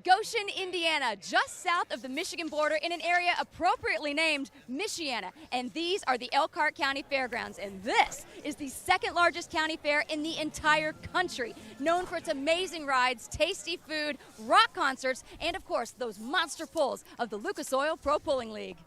Goshen, Indiana, just south of the Michigan border in an area appropriately named Michiana. And these are the Elkhart County Fairgrounds. And this is the second largest county fair in the entire country, known for its amazing rides, tasty food, rock concerts, and of course, those monster pulls of the Lucas Oil Pro Pulling League.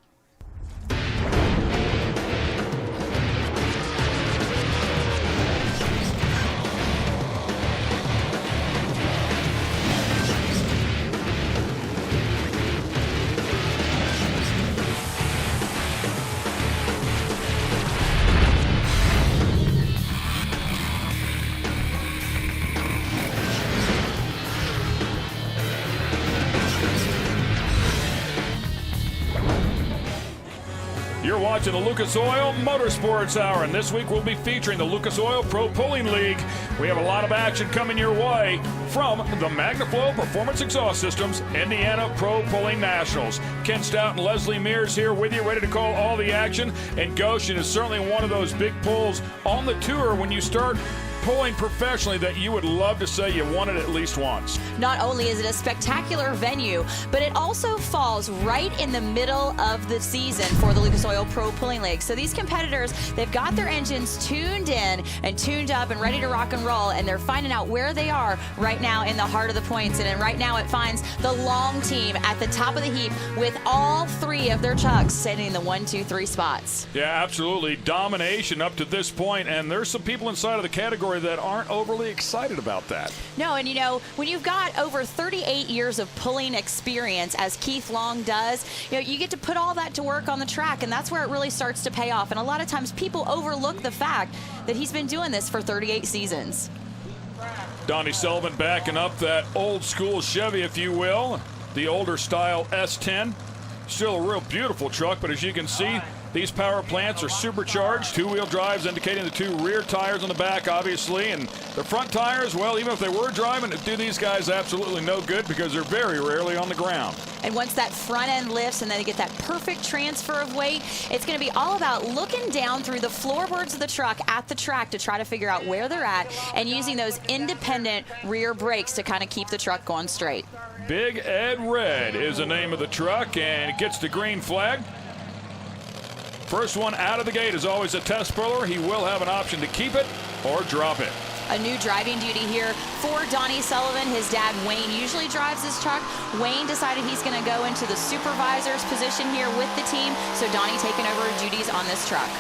You're watching the Lucas Oil Motorsports Hour, and this week we'll be featuring the Lucas Oil Pro Pulling League. We have a lot of action coming your way from the MagnaFlow Performance Exhaust Systems Indiana Pro Pulling Nationals. Ken Stout and Leslie Mears here with you, ready to call all the action. And Goshen is certainly one of those big pulls on the tour when you start pulling professionally that you would love to say you won it at least once. Not only is it a spectacular venue, but it also falls right in the middle of the season for the Lucas Oil Pro Pulling League. So these competitors, they've got their engines tuned in and tuned up and ready to rock and roll, and they're finding out where they are right now in the heart of the points. And right now it finds the long team at the top of the heap with all three of their trucks sitting in the 1, 2, 3 spots. Yeah, absolutely. Domination up to this point, and there's some people inside of the category that aren't overly excited about that. No, and you know, when you've got over 38 years of pulling experience, as Keith Long does, you know, you get to put all that to work on the track, and that's where it really starts to pay off. And a lot of times people overlook the fact that he's been doing this for 38 seasons. Donnie Sullivan backing up that old school Chevy, if you will, the older style S10. Still a real beautiful truck, but as you can see, these power plants are supercharged. Two-wheel drives indicating the two rear tires on the back, obviously. And the front tires, well, even if they were driving, it do these guys absolutely no good because they're very rarely on the ground. And once that front end lifts and then they get that perfect transfer of weight, it's going to be all about looking down through the floorboards of the truck at the track to try to figure out where they're at and using those independent rear brakes to kind of keep the truck going straight. Big Ed Red is the name of the truck, and it gets the green flag. First one out of the gate is always a test puller. He will have an option to keep it or drop it. A new driving duty here for Donnie Sullivan. His dad, Wayne, usually drives this truck. Wayne decided he's going to go into the supervisor's position here with the team, so Donnie taking over duties on this truck.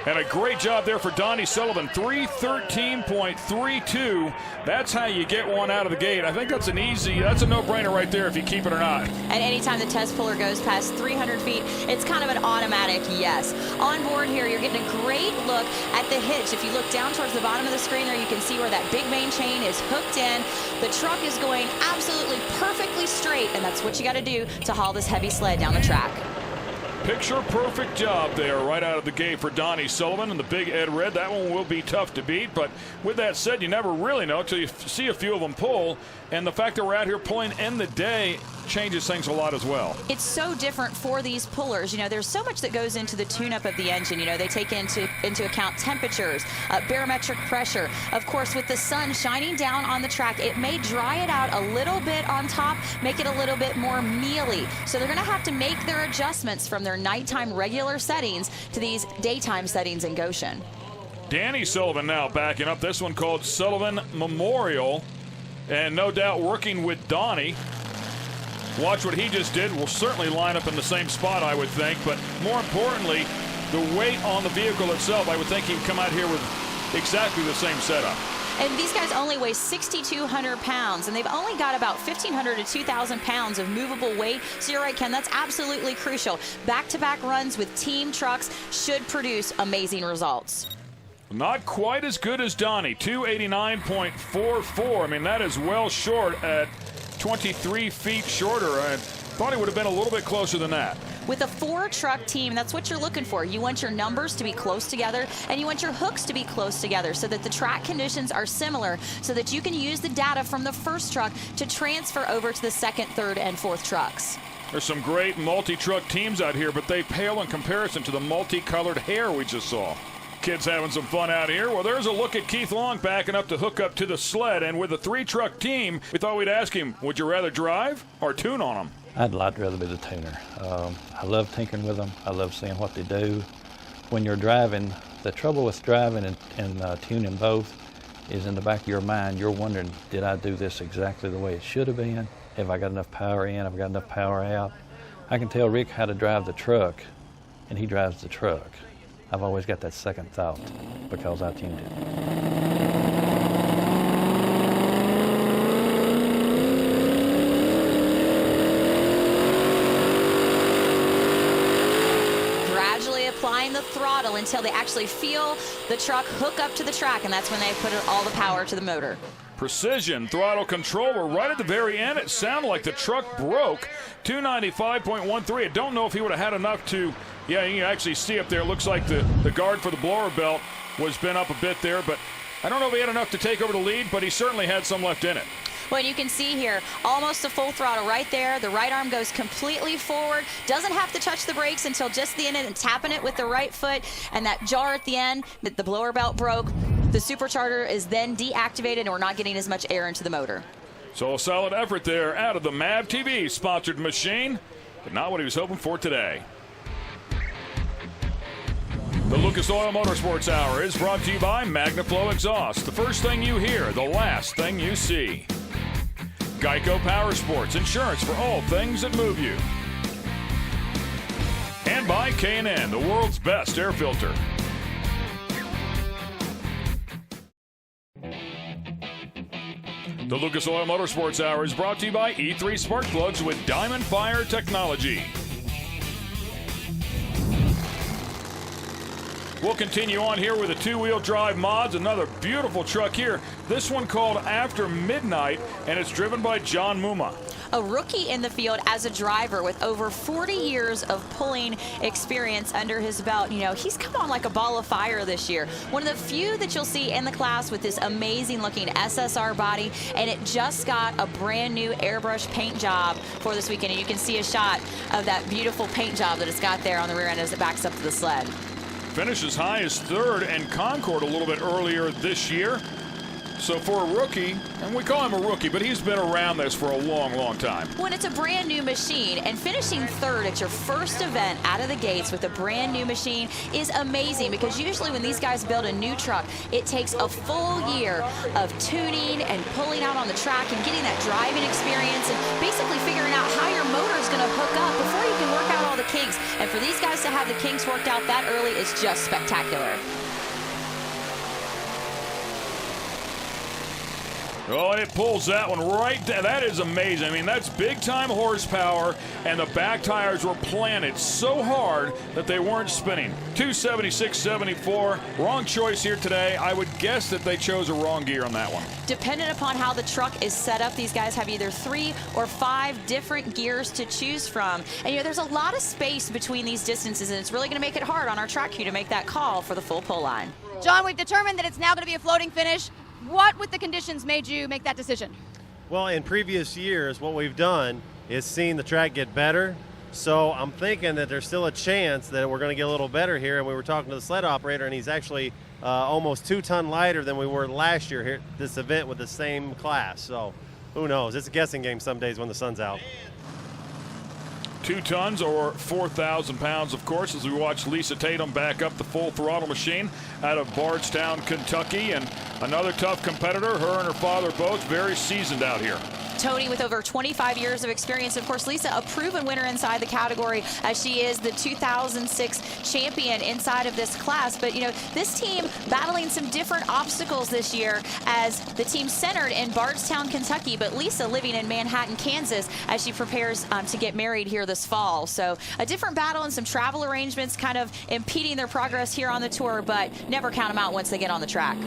And a great job there for Donnie Sullivan, 313.32. That's how you get one out of the gate. I think that's a no-brainer right there if you keep it or not. And anytime the test puller goes past 300 feet, it's kind of an automatic yes. On board here, you're getting a great look at the hitch. If you look down towards the bottom of the screen there, you can see where that big main chain is hooked in. The truck is going absolutely perfectly straight, and that's what you got to do to haul this heavy sled down the track. Picture-perfect job there right out of the gate for Donnie Sullivan and the Big Ed Red. That one will be tough to beat, but with that said, you never really know until you see a few of them pull, and the fact that we're out here pulling in the day changes things a lot as well. It's so different for these pullers. You know, there's so much that goes into the tune-up of the engine. You know, they take into account temperatures, barometric pressure. Of course, with the sun shining down on the track, it may dry it out a little bit on top, make it a little bit more mealy. So they're going to have to make their adjustments from their nighttime regular settings to these daytime settings in Goshen. Danny Sullivan now backing up. This one called Sullivan Memorial, and no doubt working with Donnie. Watch what he just did. Will certainly line up in the same spot, I would think. But more importantly, the weight on the vehicle itself, I would think he'd come out here with exactly the same setup. And these guys only weigh 6,200 pounds, and they've only got about 1,500 to 2,000 pounds of movable weight. So you're right, Ken, that's absolutely crucial. Back-to-back runs with team trucks should produce amazing results. Not quite as good as Donnie, 289.44. I mean, that is well short at 23 feet shorter. I thought he would have been a little bit closer than that. With a 4-truck team, that's what you're looking for. You want your numbers to be close together, and you want your hooks to be close together so that the track conditions are similar, so that you can use the data from the first truck to transfer over to the second, third, and fourth trucks. There's some great multi-truck teams out here, but they pale in comparison to the multicolored hair we just saw. Kids having some fun out here. Well, there's a look at Keith Long backing up to hook up to the sled. And with a 3-truck team, we thought we'd ask him, would you rather drive or tune on them? I'd like to rather be the tuner. I love tinkering with them. I love seeing what they do. When you're driving, the trouble with driving and tuning both is in the back of your mind, you're wondering, did I do this exactly the way it should have been? Have I got enough power in? Have I got enough power out? I can tell Rick how to drive the truck, and he drives the truck. I've always got that second thought because I tuned it. Gradually applying the throttle until they actually feel the truck hook up to the track, and that's when they put all the power to the motor. Precision throttle control. We're right at the very end. It sounded like the truck broke. 295.13. I don't know if he would have had enough to, yeah, you can actually see up there. It looks like the guard for the blower belt was bent up a bit there, but I don't know if he had enough to take over the lead, but he certainly had some left in it. Well, you can see here, almost a full throttle right there. The right arm goes completely forward. Doesn't have to touch the brakes until just the end and tapping it with the right foot. And that jar at the end, the blower belt broke. The supercharger is then deactivated, and we're not getting as much air into the motor. So a solid effort there out of the MAV TV sponsored machine, but not what he was hoping for today. The Lucas Oil Motorsports Hour is brought to you by MagnaFlow Exhaust. The first thing you hear, the last thing you see. Geico Power Sports, insurance for all things that move you. And by K&N, the world's best air filter. The Lucas Oil Motorsports Hour is brought to you by E3 Spark Plugs with Diamond Fire Technology. We'll continue on here with the two-wheel drive mods. Another beautiful truck here. This one called After Midnight, and it's driven by John Muma. A rookie in the field as a driver with over 40 years of pulling experience under his belt. You know, he's come on like a ball of fire this year. One of the few that you'll see in the class with this amazing looking SSR body, and it just got a brand new airbrush paint job for this weekend. And you can see a shot of that beautiful paint job that it's got there on the rear end as it backs up to the sled. Finished as high as third and Concord a little bit earlier this year. So for a rookie, and we call him a rookie, but he's been around this for a long, long time. When it's a brand new machine, and finishing third at your first event out of the gates with a brand new machine is amazing, because usually when these guys build a new truck, it takes a full year of tuning and pulling out on the track and getting that driving experience and basically figuring out how your motor is going to hook up before you can work out all the kinks. And for these guys to have the kinks worked out that early is just spectacular. Oh, and it pulls that one right down. That is amazing. I mean, that's big-time horsepower, and the back tires were planted so hard that they weren't spinning. 276.74. Wrong choice here today. I would guess that they chose a wrong gear on that one. Dependent upon how the truck is set up, these guys have either 3 or 5 different gears to choose from. And, you know, there's a lot of space between these distances, and it's really going to make it hard on our track crew to make that call for the full pull line. John, we've determined that it's now going to be a floating finish. What with the conditions made you make that decision? Well, in previous years, what we've done is seen the track get better. So I'm thinking that there's still a chance that we're going to get a little better here. And we were talking to the sled operator, and he's actually almost 2 tons lighter than we were last year here at this event with the same class. So who knows? It's a guessing game some days when the sun's out. 2 tons or 4,000 pounds, of course, as we watch Lisa Tatum back up the full throttle machine out of Bardstown, Kentucky. And another tough competitor. Her and her father both very seasoned out here. Tony with over 25 years of experience. Of course, Lisa, a proven winner inside the category, as she is the 2006 champion inside of this class. But, you know, this team battling some different obstacles this year as the team centered in Bardstown, Kentucky, but Lisa living in Manhattan, Kansas, as she prepares to get married here this fall. So a different battle and some travel arrangements kind of impeding their progress here on the tour, but never count them out once they get on the track.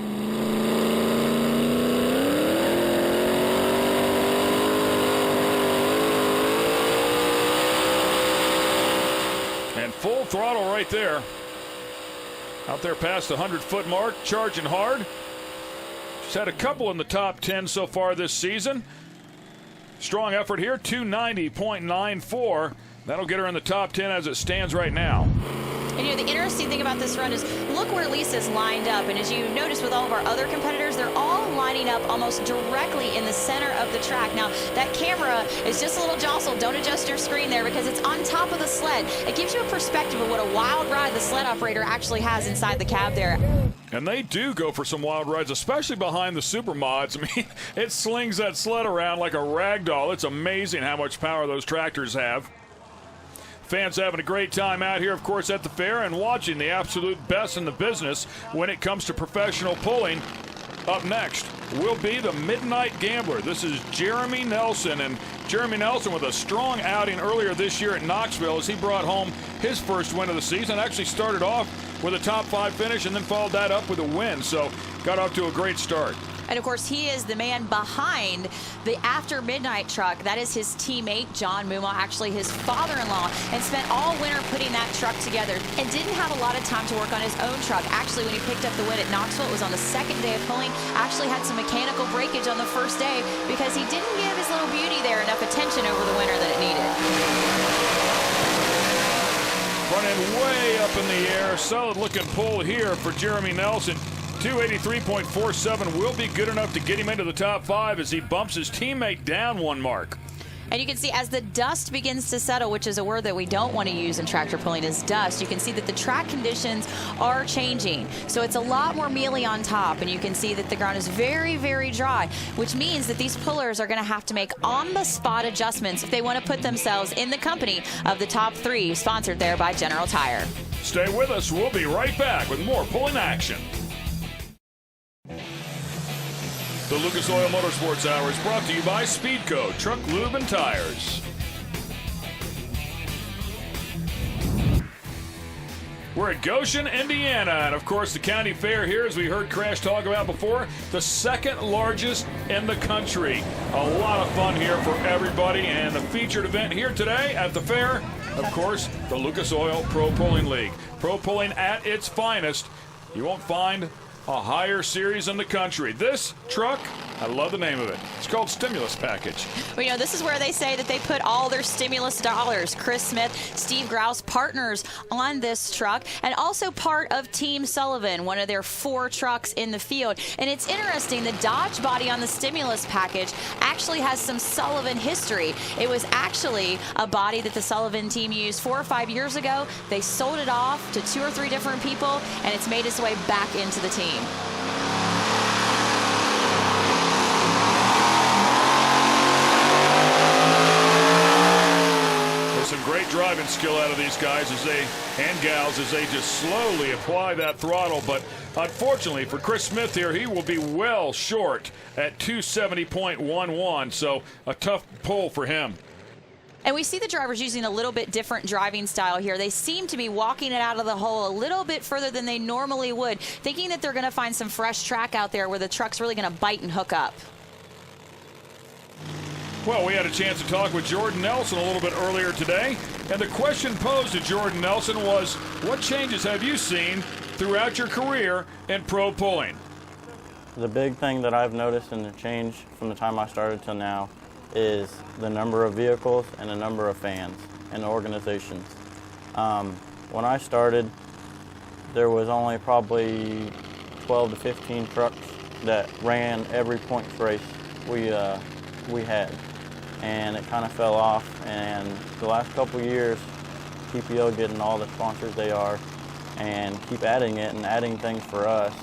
Full throttle right there. Out there past the 100-foot mark, charging hard. She's had a couple in the top 10 so far this season. Strong effort here, 290.94. That'll get her in the top 10 as it stands right now. And you know, the interesting thing about this run is look where Lisa's lined up. And as you notice with all of our other competitors, they're all lining up almost directly in the center of the track. Now, that camera is just a little jostled. Don't adjust your screen there because it's on top of the sled. It gives you a perspective of what a wild ride the sled operator actually has inside the cab there. And they do go for some wild rides, especially behind the super mods. I mean, it slings that sled around like a rag doll. It's amazing how much power those tractors have. Fans having a great time out here, of course, at the fair and watching the absolute best in the business when it comes to professional pulling. Up next will be the Midnight Gambler. This is Jeremy Nelson, and Jeremy Nelson with a strong outing earlier this year at Knoxville as he brought home his first win of the season. Actually started off with a top 5 finish and then followed that up with a win, so got off to a great start. And of course, he is the man behind the After Midnight truck. That is his teammate, John Muma, actually his father-in-law, and spent all winter putting that truck together and didn't have a lot of time to work on his own truck. Actually, when he picked up the win at Knoxville, it was on the second day of pulling. Actually had some mechanical breakage on the first day because he didn't give his little beauty there enough attention over the winter that it needed. Running way up in the air. Solid looking pull here for Jeremy Nelson. 283.47 will be good enough to get him into the top 5 as he bumps his teammate down 1 mark. And you can see as the dust begins to settle, which is a word that we don't want to use in tractor pulling is dust, you can see that the track conditions are changing. So it's a lot more mealy on top, and you can see that the ground is very, very dry, which means that these pullers are going to have to make on-the-spot adjustments if they want to put themselves in the company of the top 3, sponsored there by General Tire. Stay with us. We'll be right back with more pulling action. The Lucas Oil Motorsports Hour is brought to you by Speedco, Truck Lube and Tires. We're at Goshen, Indiana, and of course the county fair here, as we heard Crash talk about before, the 2nd largest in the country. A lot of fun here for everybody, and the featured event here today at the fair, of course, the Lucas Oil Pro Pulling League. Pro Pulling at its finest. You won't find a higher series in the country. This truck, I love the name of it. It's called Stimulus Package. Well, you know, this is where they say that they put all their stimulus dollars. Chris Smith, Steve Grouse, partners on this truck, and also part of Team Sullivan, one of their 4 trucks in the field. And it's interesting, the Dodge body on the Stimulus Package actually has some Sullivan history. It was actually a body that the Sullivan team used 4 or 5 years ago. They sold it off to 2 or 3 different people, and it's made its way back into the team. Some great driving skill out of these guys and gals as they just slowly apply that throttle. But unfortunately for Chris Smith here, he will be well short at 270.11. So a tough pull for him. And we see the drivers using a little bit different driving style here. They seem to be walking it out of the hole a little bit further than they normally would, thinking that they're going to find some fresh track out there where the truck's really going to bite and hook up. Well, we had a chance to talk with Jordan Nelson a little bit earlier today, and the question posed to Jordan Nelson was, what changes have you seen throughout your career in pro pulling? The big thing that I've noticed in the change from the time I started till now is the number of vehicles and the number of fans and organizations. When I started, there was only probably 12 to 15 trucks that ran every points race we had. And it kind of fell off, and the last couple years, PPO getting all the sponsors they are and keep adding it and adding things for us,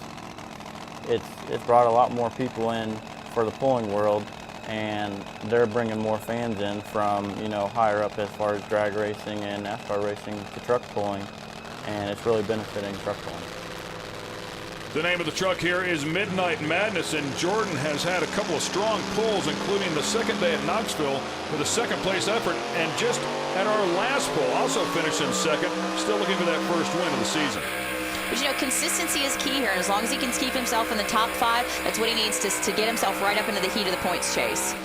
it's brought a lot more people in for the pulling world, and they're bringing more fans in from, you know, higher up as far as drag racing and NASCAR racing to truck pulling, and it's really benefiting truck pulling. The name of the truck here is Midnight Madness, and Jordan has had a couple of strong pulls, including the 2nd day at Knoxville with a 2nd place effort, and just at our last pull, also finished in 2nd, still looking for that first win of the season. But you know, consistency is key here, and as long as he can keep himself in the top 5, that's what he needs to get himself right up into the heat of the points chase.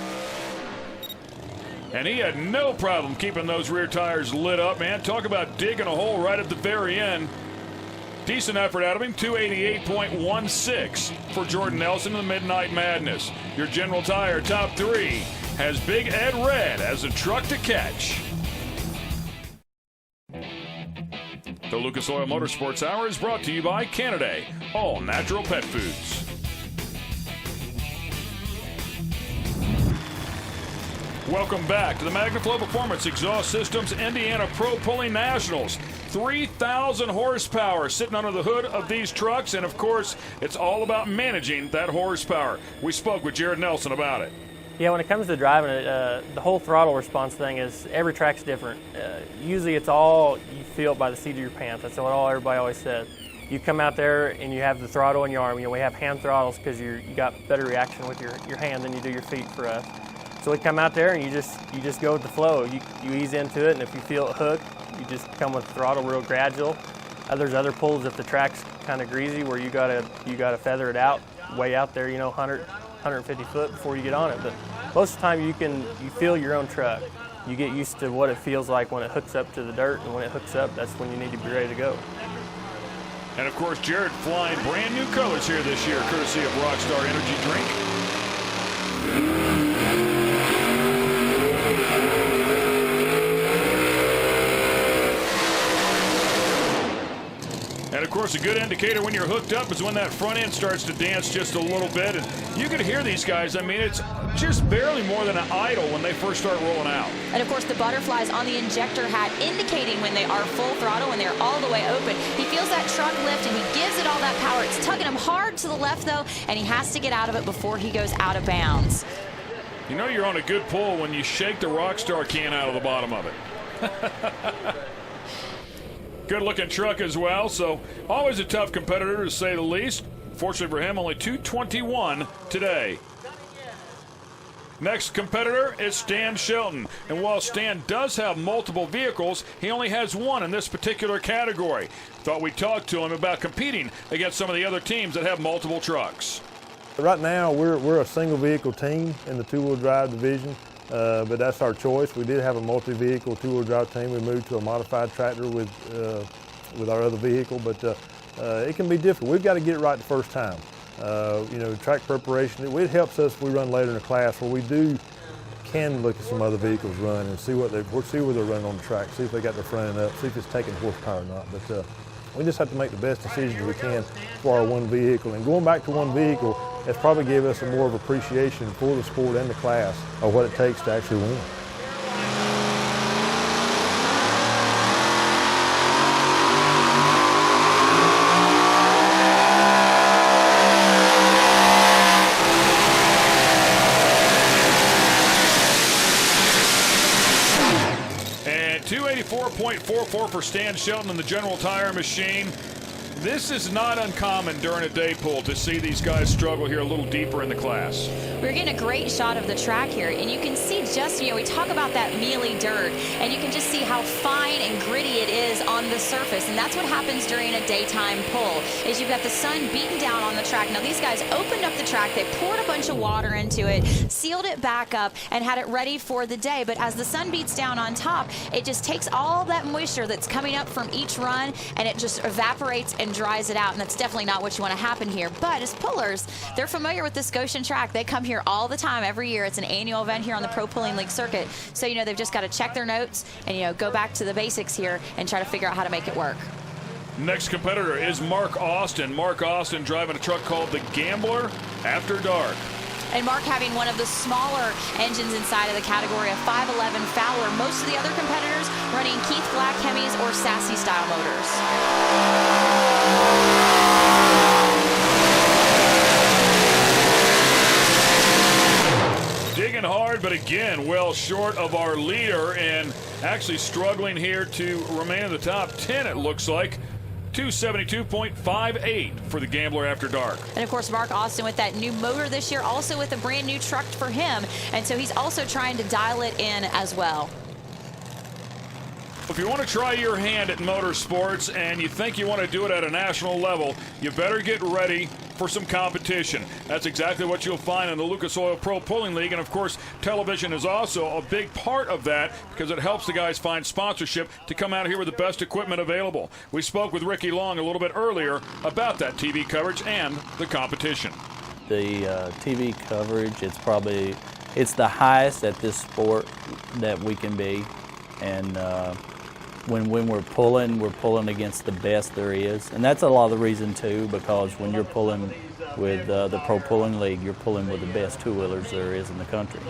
And he had no problem keeping those rear tires lit up, man. Talk about digging a hole right at the very end. Decent effort out of him, 288.16 for Jordan Nelson in the Midnight Madness. Your General Tire top 3 has Big Ed Red as a truck to catch. The Lucas Oil Motorsports Hour is brought to you by Canada, all natural pet foods. Welcome back to the MagnaFlow Performance Exhaust Systems Indiana Pro Pulling Nationals. 3,000 horsepower sitting under the hood of these trucks, and of course, it's all about managing that horsepower. We spoke with Jared Nelson about it. Yeah, when it comes to driving it, the whole throttle response thing is every track's different. Usually it's all, you feel it by the seat of your pants. That's what everybody always says. You come out there and you have the throttle in your arm. You know, we have hand throttles because you got better reaction with your hand than you do your feet for us. So we come out there and you just go with the flow. You ease into it, and if you feel it hook, you just come with the throttle real gradual. There's other pulls if the track's kind of greasy where you gotta feather it out, way out there, 100, 150 foot before you get on it. But most of the time you feel your own truck. You get used to what it feels like when it hooks up to the dirt, and when it hooks up, that's when you need to be ready to go. And of course, Jared flying brand new colors here this year, courtesy of Rockstar Energy Drink. And of course, a good indicator when you're hooked up is when that front end starts to dance just a little bit. And you can hear these guys. I mean, it's just barely more than an idle when they first start rolling out. And of course, the butterflies on the injector hat indicating when they are full throttle, when they're all the way open. He feels that truck lift and he gives it all that power. It's tugging him hard to the left though, and he has to get out of it before he goes out of bounds. You know you're on a good pull when you shake the Rockstar can out of the bottom of it. Good looking truck as well, so always a tough competitor to say the least. Fortunately for him, only 221 today. Next competitor is Stan Shelton, and while Stan does have multiple vehicles, he only has one in this particular category. Thought we'd talk to him about competing against some of the other teams that have multiple trucks. Right now we're a single vehicle team in the two-wheel drive division. But that's our choice. We did have a multi-vehicle two-wheel drive team. We moved to a modified tractor with our other vehicle, but it can be difficult. We've got to get it right the first time. Track preparation, it helps us if we run later in the class where we can look at some other vehicles run and see where they're running on the track, see if they got their front end up, see if it's taking horsepower or not. But we just have to make the best decisions we can for our one vehicle. And going back to one vehicle, it's probably gave us more of appreciation for the sport and the class of what it takes to actually win. And 284.44 for Stan Shelton in the General Tire machine. This is not uncommon during a day pull to see these guys struggle here a little deeper in the class. We're getting a great shot of the track here, and you can see just, we talk about that mealy dirt, and you can just see how fine and gritty it is on the surface, and that's what happens during a daytime pull, is you've got the sun beating down on the track. Now, these guys opened up the track, they poured a bunch of water into it, sealed it back up, and had it ready for the day, but as the sun beats down on top, it just takes all that moisture that's coming up from each run, and it just evaporates and dries it out, and that's definitely not what you want to happen here. But as pullers, they're familiar with this Goshen track. They come here all the time, every year. It's an annual event here on the Pro Pulling League circuit. So, they've just got to check their notes and, go back to the basics here and try to figure out how to make it work. Next competitor is Mark Austin. Mark Austin driving a truck called the Gambler After Dark. And Mark having one of the smaller engines inside of the category of 511 Fowler. Most of the other competitors running Keith Black Hemis or Sassy style motors. Digging hard, but again, well short of our leader, and actually struggling here to remain in the top 10, it looks like. 272.58 for the Gambler After Dark. And of course, Mark Austin with that new motor this year, also with a brand new truck for him. And so he's also trying to dial it in as well. If you want to try your hand at motorsports and you think you want to do it at a national level, you better get ready for some competition. That's exactly what you'll find in the Lucas Oil Pro Pulling League. And of course, television is also a big part of that because it helps the guys find sponsorship to come out here with the best equipment available. We spoke with Ricky Long a little bit earlier about that TV coverage and the competition. The TV coverage, it's the highest at this sport that we can be. And when we're pulling against the best there is. And that's a lot of the reason too, because when you're pulling with the Pro Pulling League, you're pulling with the best two-wheelers there is in the country.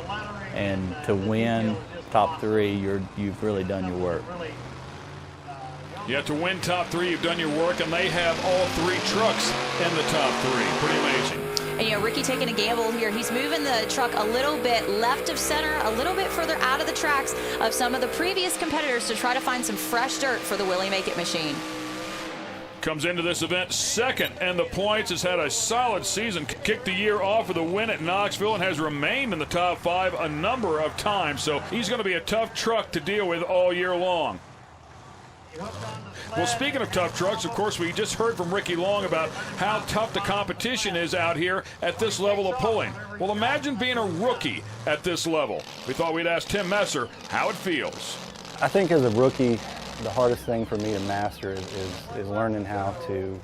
And to win top three, you've really done your work. Yeah, to win top three, you've done your work, and they have all three trucks in the top three. Pretty amazing. And, you know, Ricky taking a gamble here. He's moving the truck a little bit left of center, a little bit further out of the tracks of some of the previous competitors to try to find some fresh dirt for the Willie Make It machine. Comes into this event second in the points, has had a solid season, kicked the year off with a win at Knoxville, and has remained in the top five a number of times. So he's going to be a tough truck to deal with all year long. Well, speaking of tough trucks, of course, we just heard from Ricky Long about how tough the competition is out here at this level of pulling. Well, imagine being a rookie at this level. We thought we'd ask Tim Messer how it feels. I think as a rookie, the hardest thing for me to master is learning how to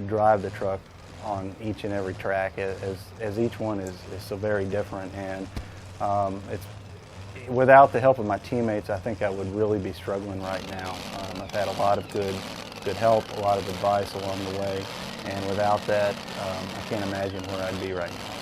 drive the truck on each and every track, as each one is so very different. And without the help of my teammates, I think I would really be struggling right now. I've had a lot of good help, a lot of advice along the way, and without that, I can't imagine where I'd be right now.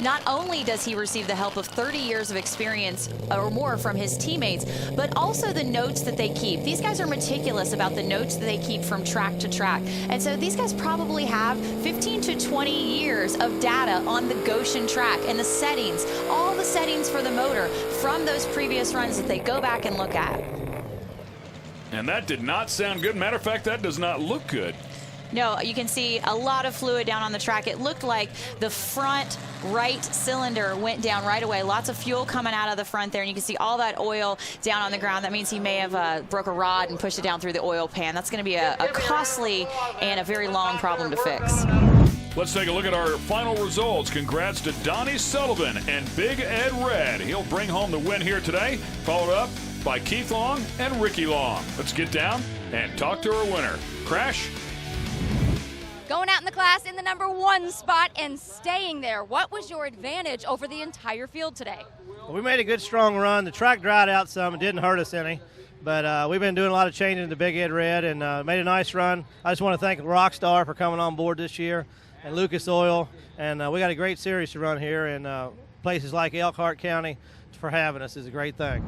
Not only does he receive the help of 30 years of experience or more from his teammates, but also the notes that they keep. These guys are meticulous about the notes that they keep from track to track. And so these guys probably have 15 to 20 years of data on the Goshen track and the settings, all the settings for the motor from those previous runs that they go back and look at. And that did not sound good. Matter of fact, that does not look good. No, you can see a lot of fluid down on the track. It looked like the front right cylinder went down right away. Lots of fuel coming out of the front there, and you can see all that oil down on the ground. That means he may have broke a rod and pushed it down through the oil pan. That's going to be a costly and a very long problem to fix. Let's take a look at our final results. Congrats to Donnie Sullivan and Big Ed Red. He'll bring home the win here today, followed up by Keith Long and Ricky Long. Let's get down and talk to our winner. Crash. Going out in the class in the #1 spot and staying there. What was your advantage over the entire field today? Well, we made a good, strong run. The track dried out some. It didn't hurt us any. But we've been doing a lot of changing to Big Ed Red and made a nice run. I just want to thank Rockstar for coming on board this year and Lucas Oil. And we got a great series to run here, and places like Elkhart County for having us is a great thing.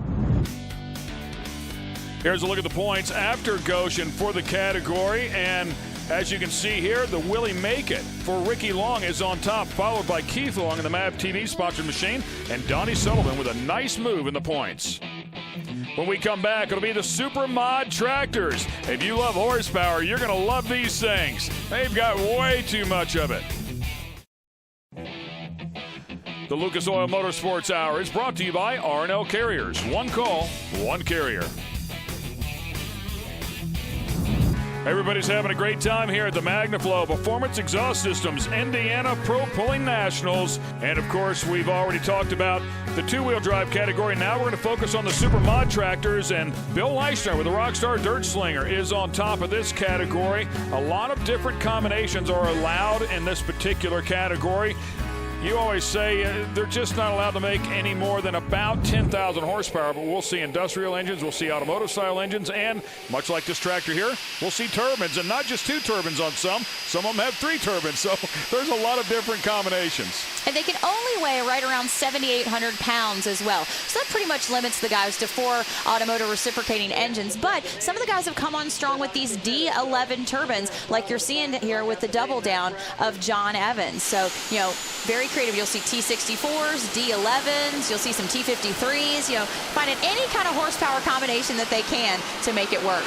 Here's a look at the points after Goshen for the category, and as you can see here, the Willie Make It for Ricky Long is on top, followed by Keith Long in the MAV TV sponsored machine, and Donnie Sullivan with a nice move in the points. When we come back, it'll be the Super Mod Tractors. If you love horsepower, you're going to love these things. They've got way too much of it. The Lucas Oil Motorsports Hour is brought to you by R&L Carriers. One call, one carrier. Everybody's having a great time here at the MagnaFlow Performance Exhaust Systems Indiana Pro Pulling Nationals. And of course, we've already talked about the two-wheel drive category. Now we're going to focus on the Super Mod Tractors, and Bill Leishner with the Rockstar Dirt Slinger is on top of this category. A lot of different combinations are allowed in this particular category. You always say they're just not allowed to make any more than about 10,000 horsepower, but we'll see industrial engines, we'll see automotive-style engines, and much like this tractor here, we'll see turbines, and not just 2 turbines on some of them have 3 turbines, so there's a lot of different combinations. And they can only weigh right around 7,800 pounds as well. So that pretty much limits the guys to 4 automotive reciprocating engines, but some of the guys have come on strong with these D11 turbines, like you're seeing here with the double down of John Evans. So, you know, very creative. You'll see T64s, D11s, you'll see some T53s, you know, finding any kind of horsepower combination that they can to make it work.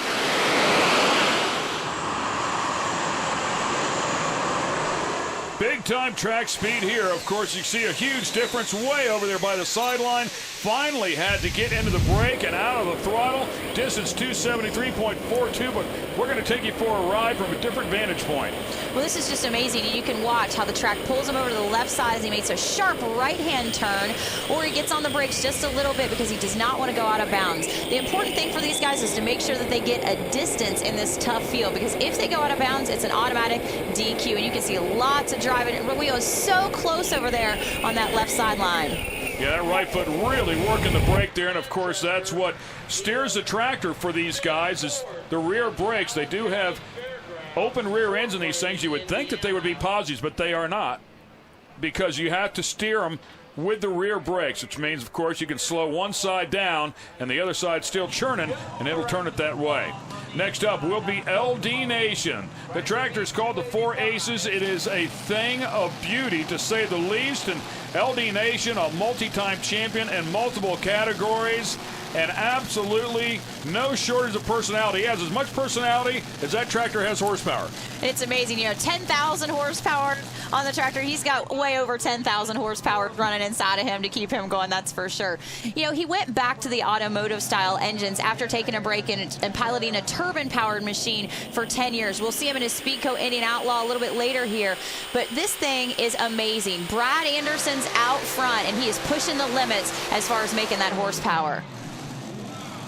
Big-time track speed here. Of course, you see a huge difference way over there by the sideline. Finally had to get into the brake and out of the throttle. Distance 273.42, but we're going to take you for a ride from a different vantage point. Well, this is just amazing, and you can watch how the track pulls him over to the left side as he makes a sharp right-hand turn, or he gets on the brakes just a little bit because he does not want to go out of bounds. The important thing for these guys is to make sure that they get a distance in this tough field, because if they go out of bounds, it's an automatic DQ, and you can see lots of driving. Rio is so close over there on that left sideline. Yeah, that right foot really working the brake there, and of course that's what steers the tractor for these guys is the rear brakes. They do have open rear ends in these things. You would think that they would be positives, but they are not, because you have to steer them with the rear brakes, which means, of course, you can slow one side down and the other side still churning, and it'll turn it that way. Next up will be LD Nation. The tractor is called the Four Aces. It is a thing of beauty, to say the least. And LD Nation, a multi-time champion in multiple categories, and absolutely no shortage of personality. He has as much personality as that tractor has horsepower. It's amazing. 10,000 horsepower on the tractor. He's got way over 10,000 horsepower running inside of him to keep him going, that's for sure. He went back to the automotive style engines after taking a break and piloting a turbine powered machine for 10 years. We'll see him in his Speedco Indian Outlaw a little bit later here, but this thing is amazing. Brad Anderson's out front, and he is pushing the limits as far as making that horsepower.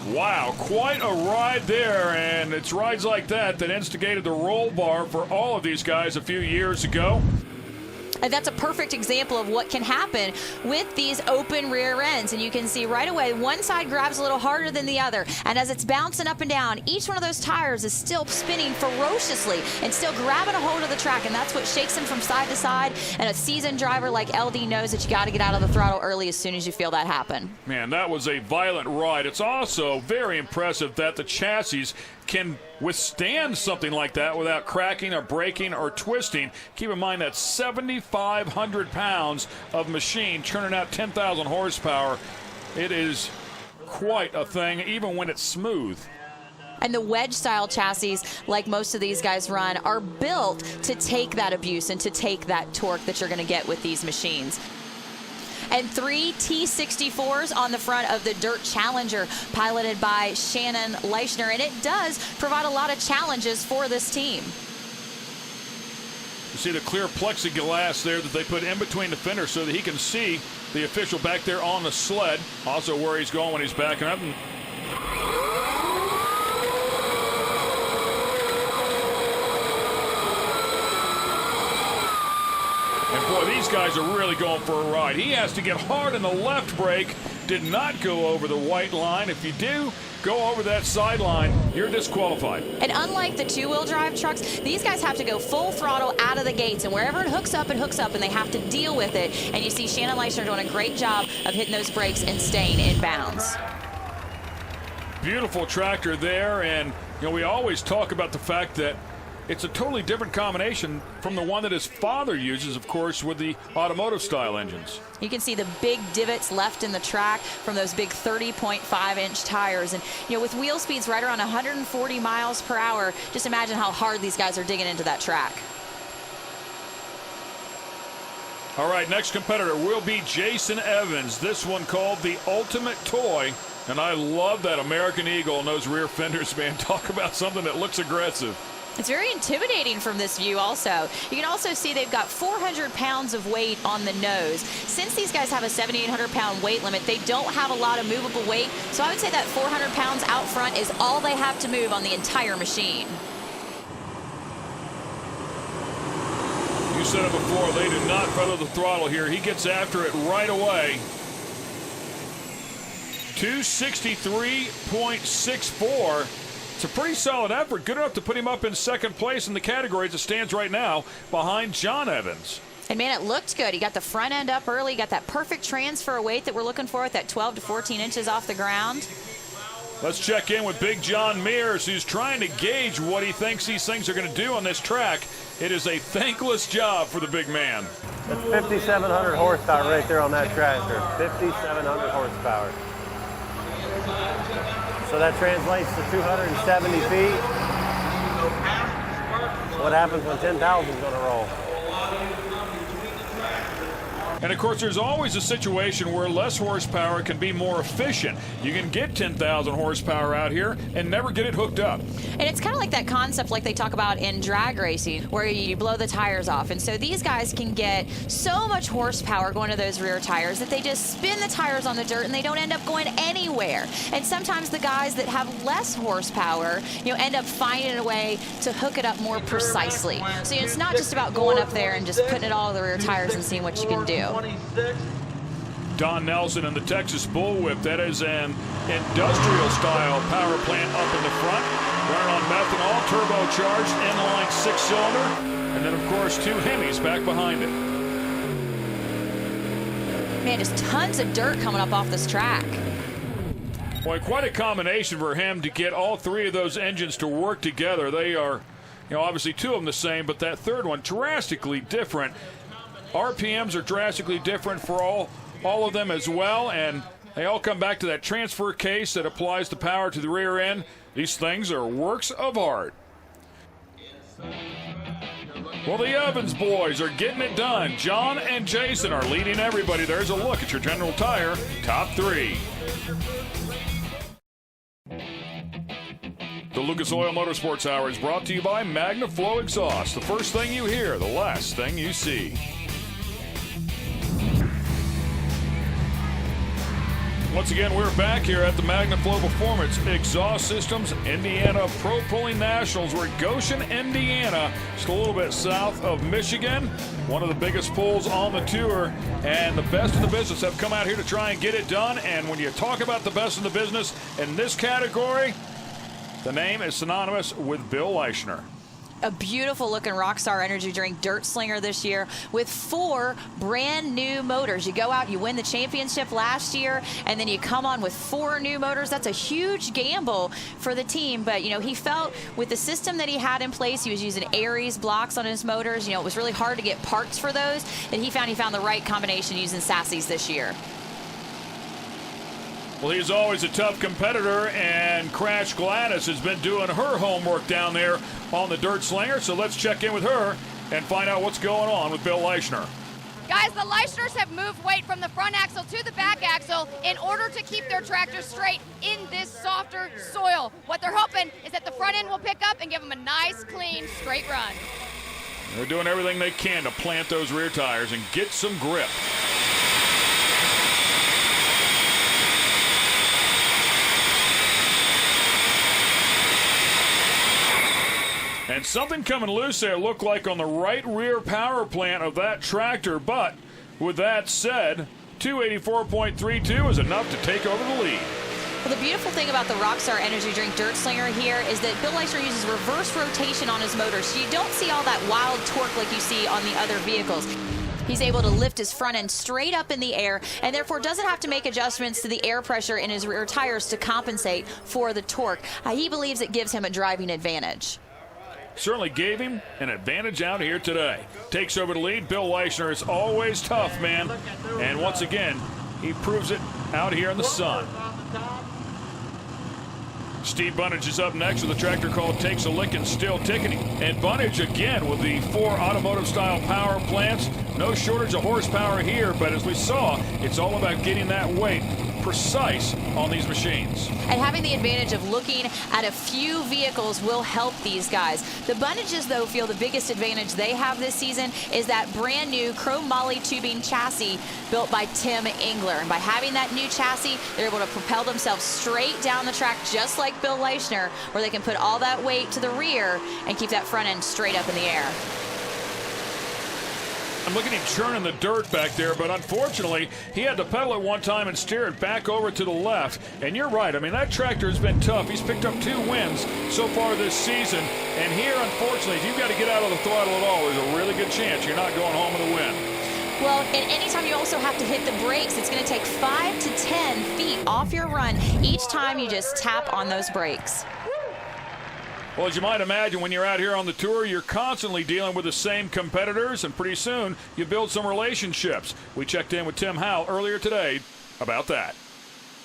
Wow, quite a ride there, and it's rides like that that instigated the roll bar for all of these guys a few years ago. And that's a perfect example of what can happen with these open rear ends. And you can see right away, one side grabs a little harder than the other. And as it's bouncing up and down, each one of those tires is still spinning ferociously and still grabbing a hold of the track. And that's what shakes them from side to side. And a seasoned driver like LD knows that you got to get out of the throttle early as soon as you feel that happen. Man, that was a violent ride. It's also very impressive that the chassis can withstand something like that without cracking or breaking or twisting. Keep in mind that 7,500 pounds of machine churning out 10,000 horsepower. It is quite a thing, even when it's smooth. And the wedge style chassis, like most of these guys run, are built to take that abuse and to take that torque that you're going to get with these machines. And 3 T64s on the front of the Dirt Challenger, piloted by Shannon Leichner. And it does provide a lot of challenges for this team. You see the clear plexiglass there that they put in between the fenders so that he can see the official back there on the sled. Also where he's going when he's backing up. And boy, these guys are really going for a ride. He has to get hard in the left brake. Did not go over the white line. If you do go over that sideline, you're disqualified. And unlike the two-wheel drive trucks, these guys have to go full throttle out of the gates. And wherever it hooks up, and they have to deal with it. And you see Shannon Leichner doing a great job of hitting those brakes and staying in bounds. Beautiful tractor there. And, we always talk about the fact that it's a totally different combination from the one that his father uses, of course, with the automotive style engines. You can see the big divots left in the track from those big 30.5-inch tires. And, with wheel speeds right around 140 miles per hour, just imagine how hard these guys are digging into that track. All right, next competitor will be Jason Evans. This one called the Ultimate Toy. And I love that American Eagle and those rear fenders, man. Talk about something that looks aggressive. It's very intimidating from this view also. You can also see they've got 400 pounds of weight on the nose. Since these guys have a 7,800 pound weight limit, they don't have a lot of movable weight. So I would say that 400 pounds out front is all they have to move on the entire machine. You said it before, they do not feather the throttle here. He gets after it right away. 263.64. It's a pretty solid effort, good enough to put him up in second place in the category as it stands right now behind John Evans. And man, it looked good. He got the front end up early, got that perfect transfer of weight that we're looking for at that 12 to 14 inches off the ground. Let's check in with Big John Mears, who's trying to gauge what he thinks these things are going to do on this track. It is a thankless job for the big man. That's 5,700 horsepower right there on that tractor. 5,700 horsepower. So that translates to 270 feet. What happens when 10,000 is going to roll? And of course, there's always a situation where less horsepower can be more efficient. You can get 10,000 horsepower out here and never get it hooked up. And it's kind of like that concept like they talk about in drag racing where you blow the tires off. And so these guys can get so much horsepower going to those rear tires that they just spin the tires on the dirt and they don't end up going anywhere. And sometimes the guys that have less horsepower, end up finding a way to hook it up more precisely. So it's not just about going up there and just putting it all on the rear tires and seeing what you can do. Don Nelson and the Texas Bullwhip. That is an industrial-style power plant up in the front, running on methanol, turbocharged, inline 6-cylinder, and then, of course, 2 Hemis back behind it. Man, just tons of dirt coming up off this track. Boy, quite a combination for him to get all 3 of those engines to work together. They are, obviously 2 of them the same, but that third one drastically different. RPMs are drastically different for all of them as well, and they all come back to that transfer case that applies the power to the rear end. These things are works of art. Well, the Evans boys are getting it done. John and Jason are leading everybody. There's a look at your General Tire top 3. The Lucas Oil Motorsports Hour is brought to you by MagnaFlow Exhaust. The first thing you hear, the last thing you see. Once again, we're back here at the MagnaFlow Performance Exhaust Systems Indiana Pro Pulling Nationals. We're at Goshen, Indiana, just a little bit south of Michigan. One of the biggest pulls on the tour, and the best in the business have come out here to try and get it done. And when you talk about the best in the business in this category, the name is synonymous with Bill Leischner. A beautiful looking Rockstar Energy Drink Dirt Slinger this year with 4 brand new motors. You go out, you win the championship last year, and then you come on with 4 new motors. That's a huge gamble for the team, but he felt with the system that he had in place, he was using Aries blocks on his motors. It was really hard to get parts for those, and he found the right combination using Sassy's this year. Well, he's always a tough competitor, and Crash Gladys has been doing her homework down there on the Dirt Slinger, so let's check in with her and find out what's going on with Bill Leischner. Guys, the Leichners have moved weight from the front axle to the back axle in order to keep their tractor straight in this softer soil. What they're hoping is that the front end will pick up and give them a nice, clean, straight run. They're doing everything they can to plant those rear tires and get some grip. And something coming loose there looked like on the right rear power plant of that tractor. But with that said, 284.32 is enough to take over the lead. Well, the beautiful thing about the Rockstar Energy Drink Dirt Slinger here is that Bill Leischner uses reverse rotation on his motor, so you don't see all that wild torque like you see on the other vehicles. He's able to lift his front end straight up in the air and therefore doesn't have to make adjustments to the air pressure in his rear tires to compensate for the torque. He believes it gives him a driving advantage. Certainly gave him an advantage out here today. Takes over the lead. Bill Leischner is always tough, man. And once again, he proves it out here in the sun. Steve Bunnage is up next with a tractor called Takes a Lick and Still Ticketing. And Bunnage again with the 4 automotive-style power plants. No shortage of horsepower here, but as we saw, it's all about getting that weight precise on these machines. And having the advantage of looking at a few vehicles will help these guys. The Bunnages, though, feel the biggest advantage they have this season is that brand new chrome moly tubing chassis built by Tim Engler. And by having that new chassis, they're able to propel themselves straight down the track just like Bill Leischner, where they can put all that weight to the rear and keep that front end straight up in the air. I'm looking at him churning the dirt back there, but unfortunately, he had to pedal it one time and steer it back over to the left. And you're right. I mean, that tractor has been tough. He's picked up 2 wins so far this season. And here, unfortunately, if you've got to get out of the throttle at all, there's a really good chance you're not going home with a win. Well, and anytime you also have to hit the brakes, it's going to take 5 to 10 feet off your run each time you just tap on those brakes. Well, as you might imagine, when you're out here on the tour, you're constantly dealing with the same competitors, and pretty soon you build some relationships. We checked in with Tim Howell earlier today about that.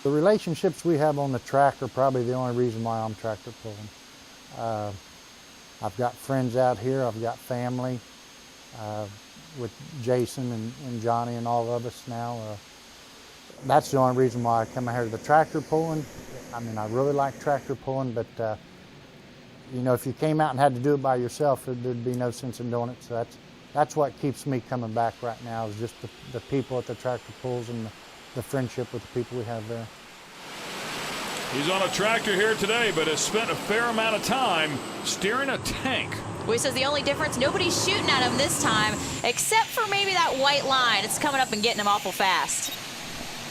The relationships we have on the track are probably the only reason why I'm tractor pulling. I've got friends out here, I've got family with Jason and Johnny and all of us now. That's the only reason why I come out here to the tractor pulling. I mean, I really like tractor pulling, but you know, if you came out and had to do it by yourself, there'd be no sense in doing it. So that's what keeps me coming back right now, is just the people at the tractor pulls and the friendship with the people we have there. He's on a tractor here today, but has spent a fair amount of time steering a tank. Well, he says the only difference, nobody's shooting at him this time, except for maybe that white line. It's coming up and getting him awful fast.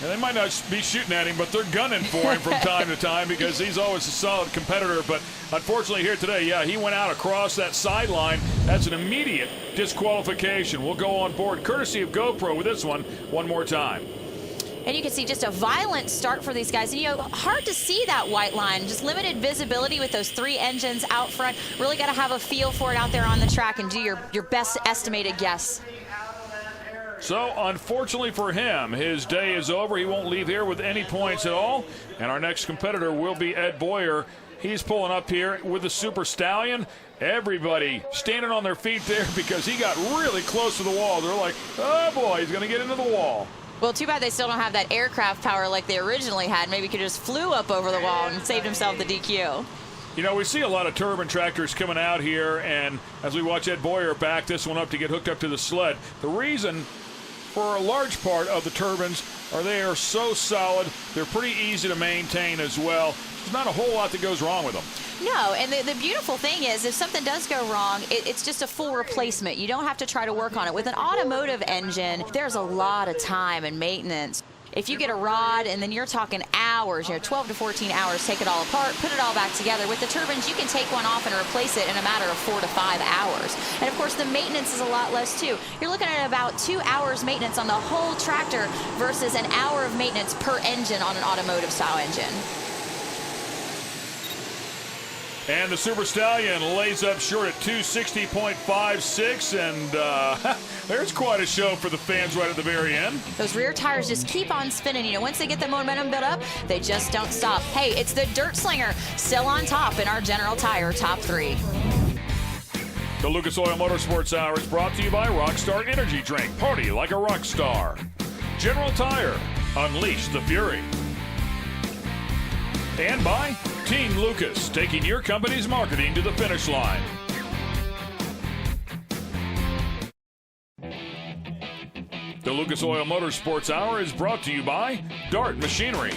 And they might not be shooting at him, but they're gunning for him from time to time because he's always a solid competitor. But unfortunately here today, yeah, he went out across that sideline. That's an immediate disqualification. We'll go on board, courtesy of GoPro, with this one more time. And you can see just a violent start for these guys. And, you know, hard to see that white line. Just limited visibility with those 3 engines out front. Really got to have a feel for it out there on the track and do your best estimated guess. So, unfortunately for him, his day is over. He won't leave here with any points at all. And our next competitor will be Ed Boyer. He's pulling up here with the Super Stallion. Everybody standing on their feet there because he got really close to the wall. They're like, oh boy, he's going to get into the wall. Well, too bad they still don't have that aircraft power like they originally had. Maybe he could just flew up over the wall and saved himself the DQ. You know, we see a lot of turbine tractors coming out here, and as we watch Ed Boyer back this one up to get hooked up to the sled, the reason for a large part of the turbines are they are so solid, they're pretty easy to maintain as well. There's not a whole lot that goes wrong with them. No, and the beautiful thing is if something does go wrong, it's just a full replacement. You don't have to try to work on it. With an automotive engine, there's a lot of time and maintenance. If you get a rod and then you're talking hours, 12 to 14 hours, take it all apart, put it all back together. With the turbines, you can take one off and replace it in a matter of 4 to 5 hours. And of course, the maintenance is a lot less too. You're looking at about 2 hours maintenance on the whole tractor versus an hour of maintenance per engine on an automotive style engine. And the Super Stallion lays up short at 260.56, and there's quite a show for the fans right at the very end. Those rear tires just keep on spinning. Once they get the momentum built up, they just don't stop. Hey, it's the Dirt Slinger still on top in our General Tire Top 3. The Lucas Oil Motorsports Hour is brought to you by Rockstar Energy Drink. Party like a rock star. General Tire. Unleash the fury. And by Team Lucas, taking your company's marketing to the finish line. The Lucas Oil Motorsports Hour is brought to you by Dart Machinery.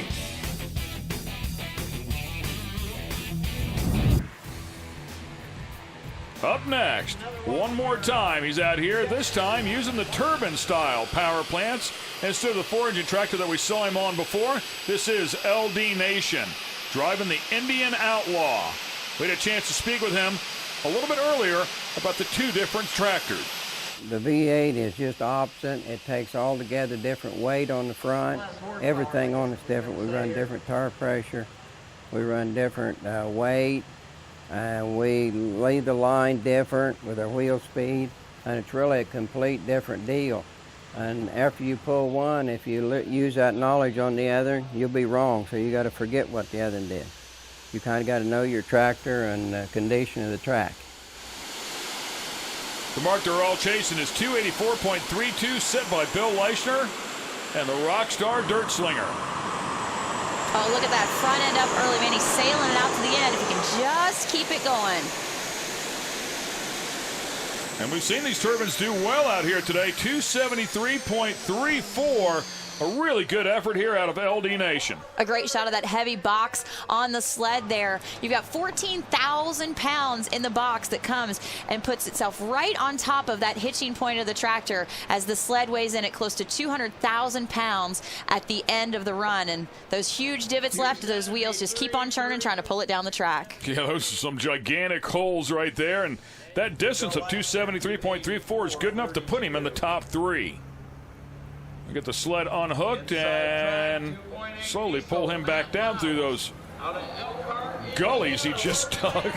Up next, one more time, he's out here, this time using the turbine-style power plants instead of the 4-engine tractor that we saw him on before. This is LD Nation, driving the Indian Outlaw. We had a chance to speak with him a little bit earlier about the 2 different tractors. The V8 is just opposite. It takes altogether different weight on the front. Everything on it's different. We run different tire pressure. We run different weight. And we lead the line different with our wheel speed. And it's really a complete different deal. And after you pull one, if you use that knowledge on the other, you'll be wrong. So you got to forget what the other did. You kind of got to know your tractor and the condition of the track. The mark they're all chasing is 284.32, set by Bill Leischner and the Rockstar Dirt Slinger. Oh, look at that front end up early, man. He's sailing it out to the end if he can just keep it going. And we've seen these turbines do well out here today. 273.34. A really good effort here out of LD Nation. A great shot of that heavy box on the sled there. You've got 14,000 pounds in the box that comes and puts itself right on top of that hitching point of the tractor as the sled weighs in at close to 200,000 pounds at the end of the run. And those huge divots left, those wheels just keep on churning, trying to pull it down the track. Yeah, those are some gigantic holes right there. And that distance of 273.34 is good enough to put him in the top 3. We get the sled unhooked and slowly pull him back down through those gullies he just dug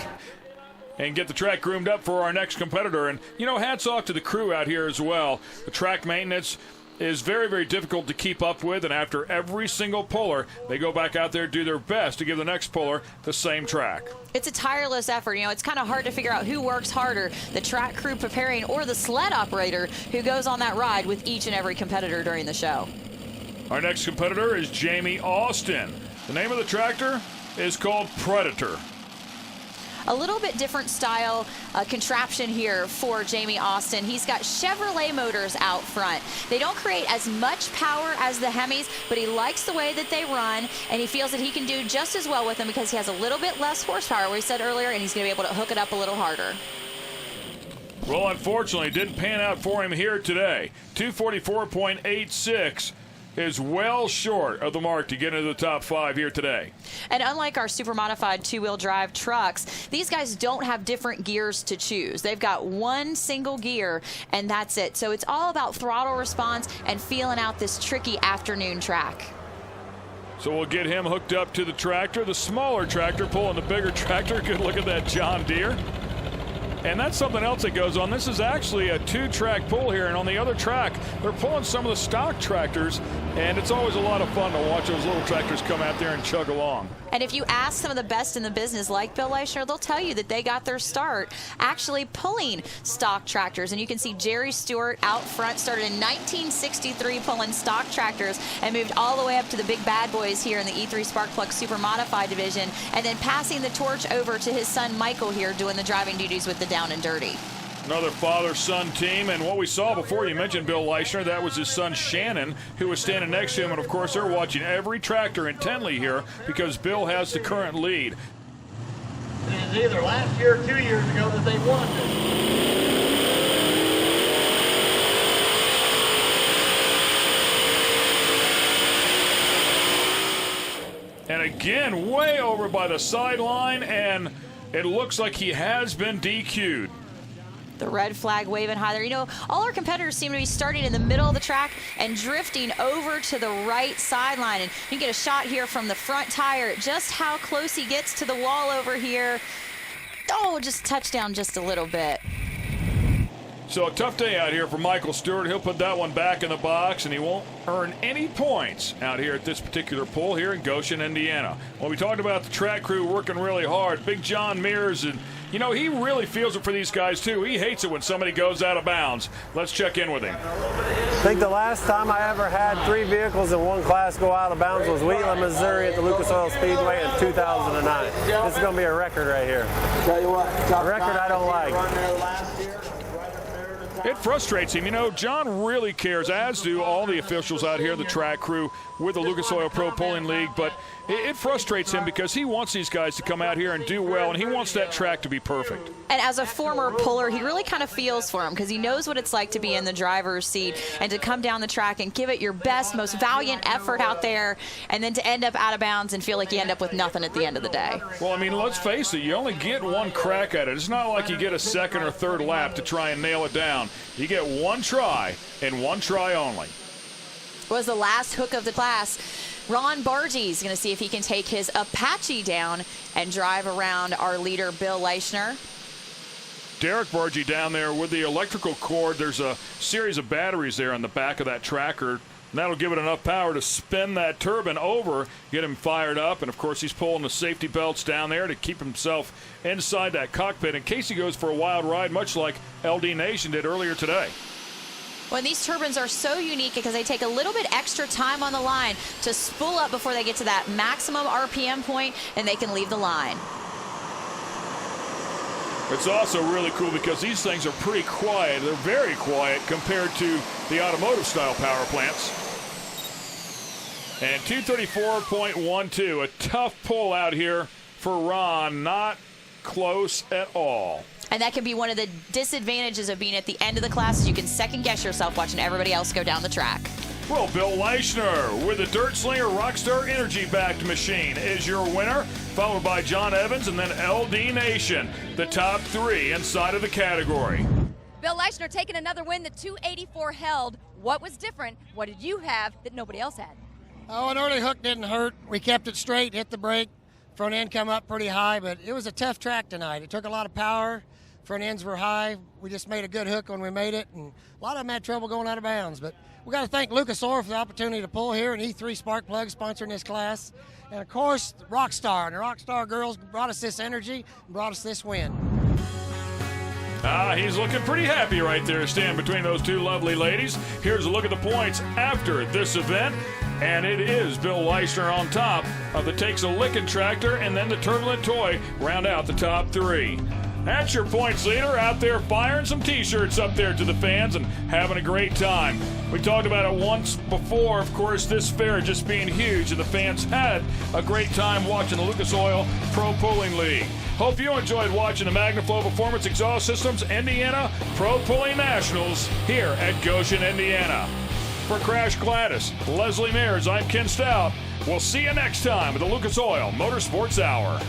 and get the track groomed up for our next competitor. And, you know, hats off to the crew out here as well. The track maintenance is very, very difficult to keep up with, and after every single puller, they go back out there, do their best to give the next puller the same track. It's a tireless effort. You know, it's kind of hard to figure out who works harder, the track crew preparing or the sled operator who goes on that ride with each and every competitor during the show. Our next competitor is Jamie Austin. The name of the tractor is called Predator. A little bit different style contraption here for Jamie Austin. He's got Chevrolet motors out front. They don't create as much power as the Hemis, but he likes the way that they run, and he feels that he can do just as well with them because he has a little bit less horsepower, we said earlier, and he's going to be able to hook it up a little harder. Well, unfortunately, it didn't pan out for him here today. 244.86. is well short of the mark to get into the top 5 here today. And unlike our super modified two-wheel drive trucks, these guys don't have different gears to choose. They've got one single gear, and that's it. So it's all about throttle response and feeling out this tricky afternoon track. So we'll get him hooked up to the tractor, the smaller tractor pulling the bigger tractor. Good look at that John Deere. And that's something else that goes on. This is actually a 2-track pull here, and on the other track, they're pulling some of the stock tractors, and it's always a lot of fun to watch those little tractors come out there and chug along. And if you ask some of the best in the business, like Bill Leishner, they'll tell you that they got their start actually pulling stock tractors. And you can see Jerry Stewart out front, started in 1963 pulling stock tractors and moved all the way up to the big bad boys here in the E3 Sparkplug Super Modified division, and then passing the torch over to his son Michael here doing the driving duties with the Down and Dirty. Another father-son team, and what we saw before, you mentioned Bill Leishner, that was his son Shannon, who was standing next to him, and of course they're watching every tractor intently here because Bill has the current lead. It was either last year or 2 years ago that they won this. And again, way over by the sideline, and it looks like he has been DQ'd. The red flag waving high there. You know, all our competitors seem to be starting in the middle of the track and drifting over to the right sideline. And you get a shot here from the front tire, just how close he gets to the wall over here. Oh, just touchdown just a little bit. So a tough day out here for Michael Stewart. He'll put that one back in the box, and he won't earn any points out here at this particular pull here in Goshen, Indiana. Well, we talked about the track crew working really hard. Big John Mears, and you know, he really feels it for these guys too. He hates it when somebody goes out of bounds. Let's check in with him. I think the last time I ever had 3 vehicles in one class go out of bounds was Wheeling, Missouri at the Lucas Oil Speedway in 2009. This is going to be a record right here. A record I don't like. It frustrates him. You know, John really cares, as do all the officials out here, the track crew with the Lucas Oil Pro Pulling League, but it frustrates him because he wants these guys to come out here and do well, and he wants that track to be perfect. And as a former puller, he really kind of feels for him because he knows what it's like to be in the driver's seat and to come down the track and give it your best, most valiant effort out there, and then to end up out of bounds and feel like you end up with nothing at the end of the day. Well, I mean, let's face it, you only get one crack at it. It's not like you get a second or third lap to try and nail it down. You get one try, and one try only. Was the last hook of the class. Ron Bargey's going to see if he can take his Apache down and drive around our leader, Bill Leishner. Derek Bargey down there with the electrical cord. There's a series of batteries there on the back of that tracker. And that'll give it enough power to spin that turbine over, get him fired up. And, of course, he's pulling the safety belts down there to keep himself inside that cockpit in case he goes for a wild ride, much like LD Nation did earlier today. Well, these turbines are so unique because they take a little bit extra time on the line to spool up before they get to that maximum RPM point, and they can leave the line. It's also really cool because these things are pretty quiet. They're very quiet compared to the automotive style power plants. And 234.12, a tough pull out here for Ron, not close at all. And that can be one of the disadvantages of being at the end of the class, is you can second guess yourself watching everybody else go down the track. Well, Bill Leishner with the Dirt Slinger Rockstar Energy-backed machine is your winner, followed by John Evans and then LD Nation, the top 3 inside of the category. Bill Leishner taking another win. The 284 held. What was different? What did you have that nobody else had? Oh, an early hook didn't hurt. We kept it straight, hit the brake. Front end come up pretty high, but it was a tough track tonight. It took a lot of power. Front ends were high. We just made a good hook when we made it, and a lot of them had trouble going out of bounds. But we got to thank Lucas Oil for the opportunity to pull here, and E3 Sparkplug sponsoring this class. And, of course, Rockstar. And the Rockstar girls brought us this energy and brought us this win. He's looking pretty happy right there, standing between those two lovely ladies. Here's a look at the points after this event. And it is Bill Leishner on top of the Takes a Lickin' tractor, and then the Turbulent Toy round out the top 3. That's your points leader out there firing some T-shirts up there to the fans and having a great time. We talked about it once before, of course, this fair just being huge, and the fans had a great time watching the Lucas Oil Pro Pulling League. Hope you enjoyed watching the MagnaFlow Performance Exhaust Systems Indiana Pro Pulling Nationals here at Goshen, Indiana. For Crash Gladys, Leslie Mears, I'm Ken Stout. We'll see you next time with the Lucas Oil Motorsports Hour.